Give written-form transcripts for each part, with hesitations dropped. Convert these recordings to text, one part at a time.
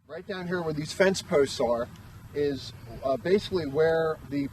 Right down here where these fence posts are is basically where the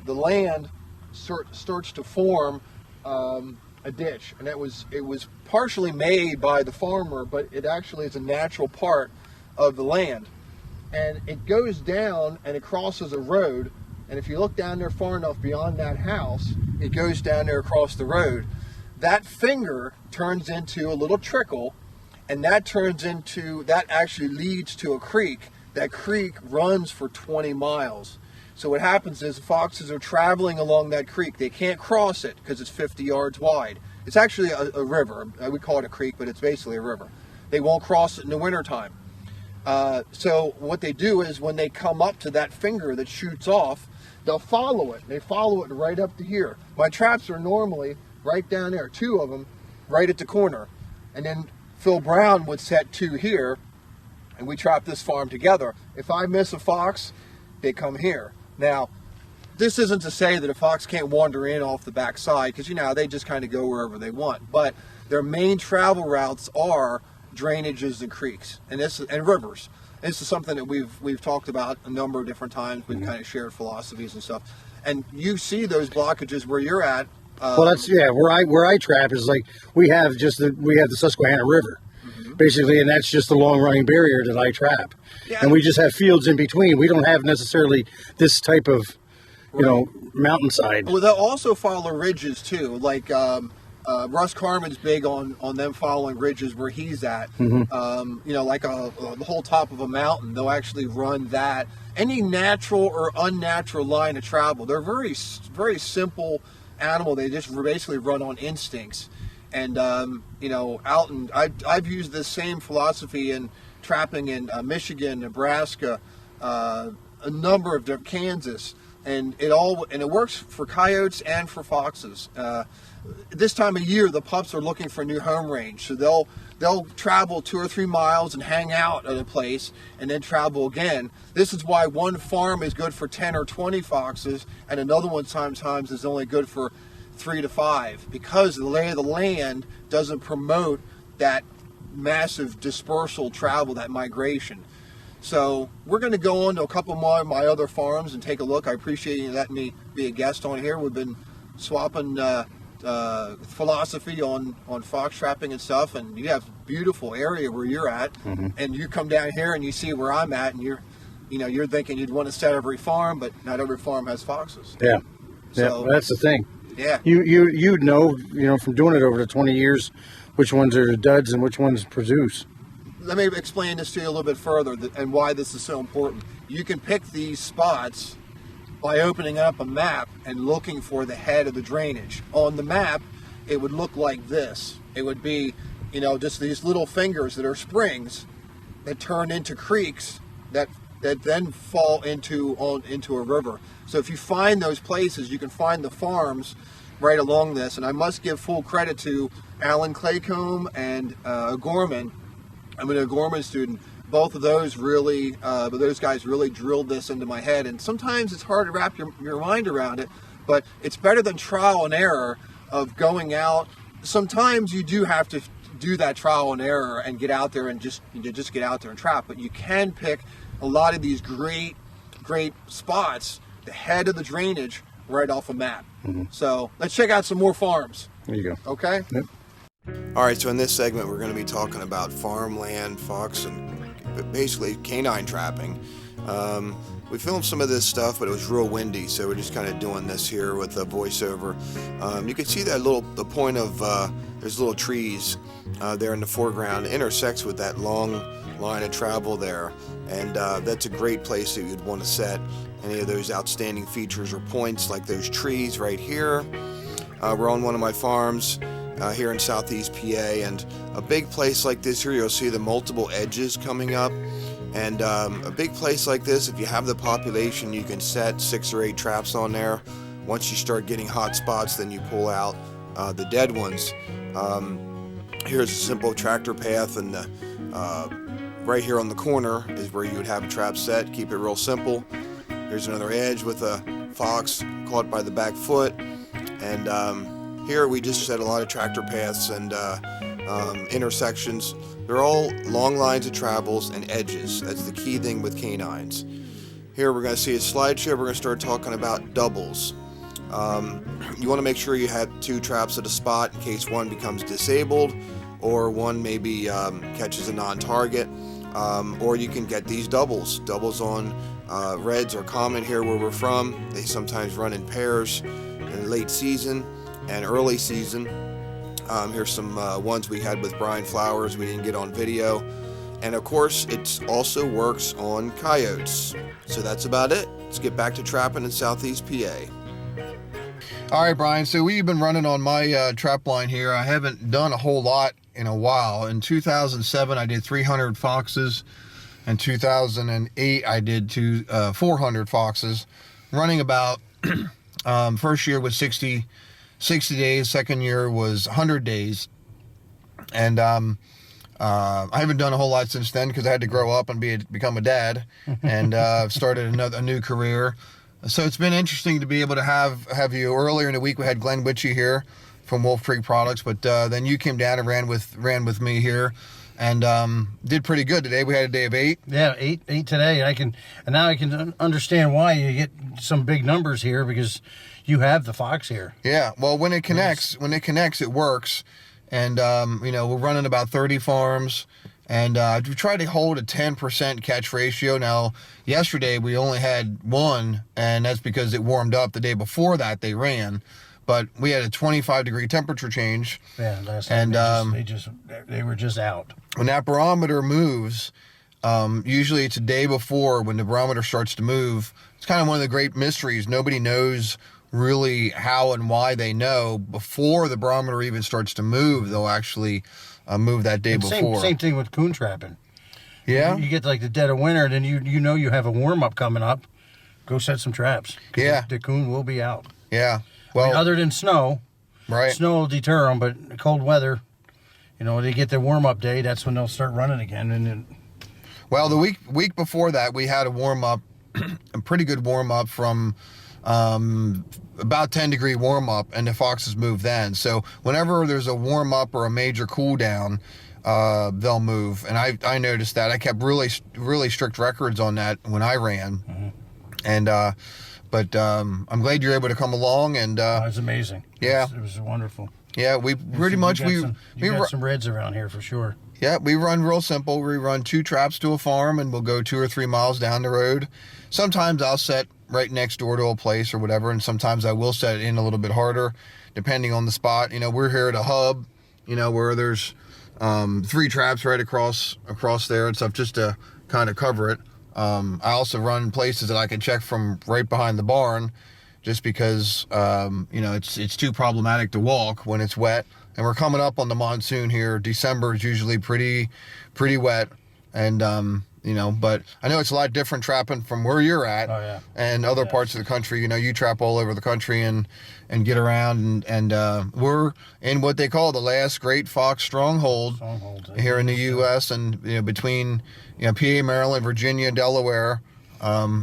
land starts to form a ditch, and it was partially made by the farmer, but it actually is a natural part of the land, and it goes down and it crosses a road. And if you look down there far enough beyond that house, it goes down there across the road. That finger turns into a little trickle, and that actually leads to a creek. That creek runs for 20 miles. So what happens is the foxes are traveling along that creek. They can't cross it because it's 50 yards wide. It's actually a river. We call it a creek, but it's basically a river. They won't cross it in the wintertime. So what they do is when they come up to that finger that shoots off, they'll follow it. They follow it right up to here. My traps are normally right down there, 2 of them right at the corner. And then Phil Brown would set 2 here, and we trap this farm together. If I miss a fox, they come here. Now, this isn't to say that a fox can't wander in off the back side, because they just kind of go wherever they want. But their main travel routes are drainages and creeks and rivers. This is something that we've talked about a number of different times. We've kind of shared philosophies and stuff. And you see those blockages where you're at. Well, that's where I trap is like we have the Susquehanna River, basically, and that's just the long running barrier that I trap. Yeah. And we just have fields in between. We don't have necessarily this type of mountainside. Well, they'll also follow ridges too, like Russ Carmen's big on them following ridges where he's at. Like the whole top of a mountain, they'll actually run that. Any natural or unnatural line of travel, they're very, very simple animal. They just basically run on instincts. And I've used this same philosophy in trapping in Michigan, Nebraska, a number of different Kansas, and it works for coyotes and for foxes. This time of year, the pups are looking for a new home range, so they'll travel 2 or 3 miles and hang out at a place, and then travel again. This is why one farm is good for 10 or 20 foxes, and another one sometimes is only good for 3 to 5, because the lay of the land doesn't promote that massive dispersal travel, that migration. So we're going to go on to a couple more of my other farms and take a look. I appreciate you letting me be a guest on here. We've been swapping philosophy on fox trapping and stuff, and you have a beautiful area where you're at, and you come down here and you see where I'm at, and you're thinking you'd want to set every farm, but not every farm has foxes. Yeah, so, that's the thing. Yeah, you know from doing it over the 20 years, which ones are the duds and which ones produce. Let me explain this to you a little bit further and why this is so important. You can pick these spots by opening up a map and looking for the head of the drainage. On the map, it would look like this. It would be, just these little fingers that are springs that turn into creeks that then fall into a river. So if you find those places, you can find the farms right along this. And I must give full credit to Alan Claycomb and Gorman. I'm a Gorman student. Both of those those guys really drilled this into my head. And sometimes it's hard to wrap your mind around it, but it's better than trial and error of going out. Sometimes you do have to do that trial and error and get out there and just get out there and trap. But you can pick a lot of these great spots, the head of the drainage, right off a map. So let's check out some more farms. There you go. Okay? Yep. All right, so in this segment, we're going to be talking about farmland, fox, and basically canine trapping. We filmed some of this stuff, but it was real windy, so we're just kind of doing this here with a voiceover. You can see that the point of, there's little trees there in the foreground, intersects with that long line of travel there, and that's a great place that you'd want to set any of those outstanding features or points, like those trees right here. We're on one of my farms here in southeast PA, and a big place like this here, you'll see the multiple edges coming up, and a big place like this, if you have the population, you can set 6 or 8 traps on there. Once you start getting hot spots, then you pull out the dead ones. Here's a simple tractor path, and right here on the corner is where you would have a trap set. Keep it real simple. Here's another edge with a fox caught by the back foot, and here we just set a lot of tractor paths, and intersections. They're all long lines of travels and edges. That's the key thing with canines. Here we're going to see a slideshow. We're going to start talking about doubles. You want to make sure you have 2 traps at a spot in case one becomes disabled or one maybe catches a non-target. Or you can get these doubles. Doubles on reds are common here where we're from. They sometimes run in pairs in late season and early season. Here's some ones we had with Bryan flowers we didn't get on video. And of course, it also works on coyotes. So that's about it. Let's get back to trapping in Southeast PA. All right, Bryan, so we've been running on my trap line here. I haven't done a whole lot in a while. In 2007, I did 300 foxes. In 2008, I did 400 foxes, running about, first year was 60 days, second year was 100 days. And I haven't done a whole lot since then because I had to grow up and become a dad and started a new career. So it's been interesting to be able to have you. Earlier in the week we had Glenn Witchie here from Wolf Creek Products, but then you came down and ran with me here and did pretty good today. We had a day of 8. Yeah, eight today. And now I can understand why you get some big numbers here because you have the fox here. Yeah, well when it connects, it works. And we're running about 30 farms. And we try to hold a 10% catch ratio. Now, yesterday we only had 1, and that's because it warmed up the day before that they ran. But we had a 25-degree temperature change. Yeah, last time they were just out. When that barometer moves, usually it's a day before when the barometer starts to move. It's kind of one of the great mysteries. Nobody knows really how and why they know. Before the barometer even starts to move, they'll actually move that day before. Same thing with coon trapping. Yeah. You get like the dead of winter, then you know you have a warm-up coming up. Go set some traps. Yeah. The coon will be out. Yeah. Well, other than snow. Right. Snow will deter them, but cold weather, they get their warm-up day, that's when they'll start running again. Well, the week before that, we had a warm-up, a pretty good warm-up from about 10-degree warm-up, and the foxes move then. So whenever there's a warm-up or a major cool-down, they'll move. And I noticed that. I kept really, really strict records on that when I ran. Mm-hmm. And but I'm glad you're able to come along. And it was amazing. Yeah, it was wonderful. Yeah, we pretty much we got some reds around here for sure. Yeah, we run real simple. We run 2 traps to a farm, and we'll go 2 or 3 miles down the road. Sometimes I'll set right next door to a place or whatever, and sometimes I will set it in a little bit harder, depending on the spot. We're here at a hub, where there's 3 traps right across there and stuff, just to kind of cover it. I also run places that I can check from right behind the barn, just because it's too problematic to walk when it's wet. And we're coming up on the monsoon here. December is usually pretty wet, and but I know it's a lot different trapping from where you're at. Oh, yeah. And other parts of the country. You trap all over the country and get around, and we're in what they call the last great fox stronghold here in the U.S. and between PA, Maryland, Virginia, Delaware,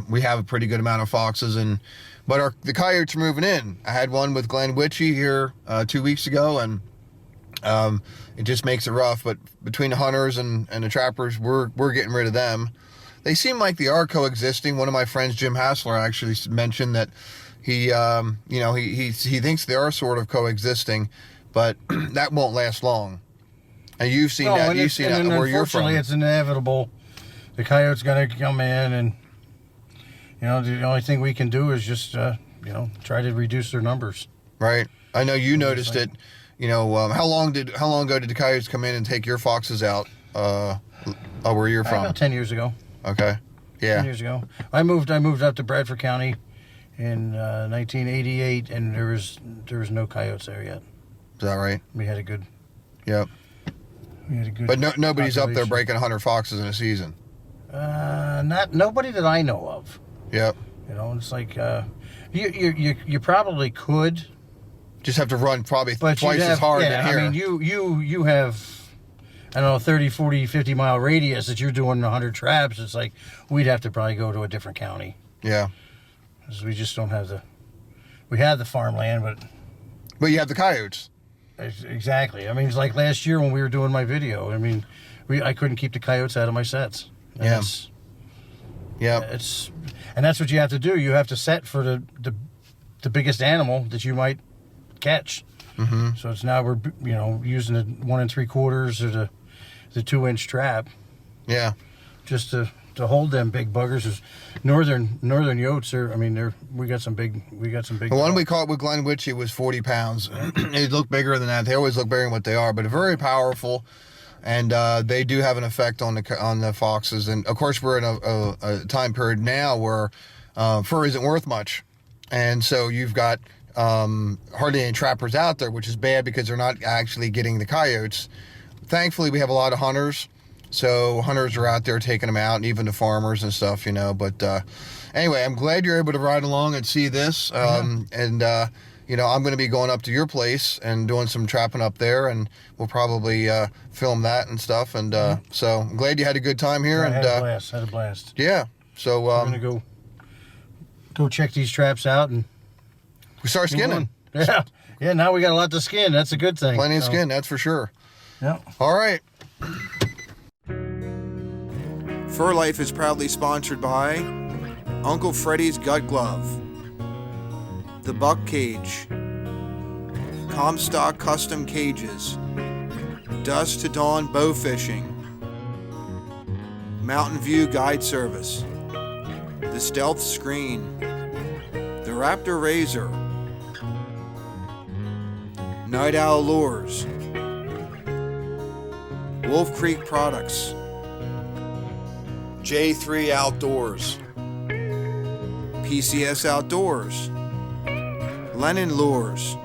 we have a pretty good amount of foxes, but the coyotes are moving in. I had one with Glenn Witchie here 2 weeks ago, and it just makes it rough. But between the hunters and the trappers, we're getting rid of them. They seem like they are coexisting. One of my friends, Jim Hassler, actually mentioned that he thinks they are sort of coexisting, but that won't last long. And you've seen that. You've seen that where you're from. Unfortunately, it's inevitable. The coyote's going to come in, and the only thing we can do is just try to reduce their numbers. Right. I know you noticed it. How long ago did the coyotes come in and take your foxes out? Where you're from? About 10 years ago. Okay. Yeah. 10 years ago. I moved up to Bradford County in 1988, and there was no coyotes there yet. Is that right? We had a good. Yep. We had a good. But nobody's up there breaking 100 foxes in a season. Nobody that I know of. Yep. It's like you probably could. Just have to run probably twice as hard than here. I mean, you have, I don't know, 30, 40, 50 mile radius that you're doing 100 traps. It's like we'd have to probably go to a different county. Yeah. Because we just don't have we have the farmland, but you have the coyotes. Exactly. I mean, it's like last year when we were doing my video. I mean, I couldn't keep the coyotes out of my sets. And Yeah. And that's what you have to do. You have to set for the biggest animal that you might catch. Mm-hmm. So it's now we're using the 1 3/4 or the 2-inch trap. Yeah. Just to hold them big buggers. Is northern yotes are. I mean, we got some big. The one we caught with Glenn Witchy was 40 pounds. It looked bigger than that. They always look bigger than what they are, but very powerful. And they do have an effect on the foxes. And of course, we're in a time period now where fur isn't worth much, and so you've got hardly any trappers out there, which is bad because they're not actually getting the coyotes. Thankfully, we have a lot of hunters, so hunters are out there taking them out, and even the farmers and stuff, But anyway, I'm glad you're able to ride along and see this. And I'm going to be going up to your place and doing some trapping up there, and we'll probably film that and stuff. And so I'm glad you had a good time here. I had a blast. Yeah. So we're gonna go check these traps out and we start skinning. Yeah. Now we got a lot to skin. That's a good thing. Plenty of skin, that's for sure. Yeah. All right. Fur Life is proudly sponsored by Uncle Freddy's Gut Glove, The Buck Cage, Comstock Custom Cages, Dusk to Dawn Bow Fishing, Mountain View Guide Service, The Stealth Screen, The Raptor Razor, Night Owl Lures, Wolf Creek Products, J3 Outdoors, PCS Outdoors, Lennon Lures,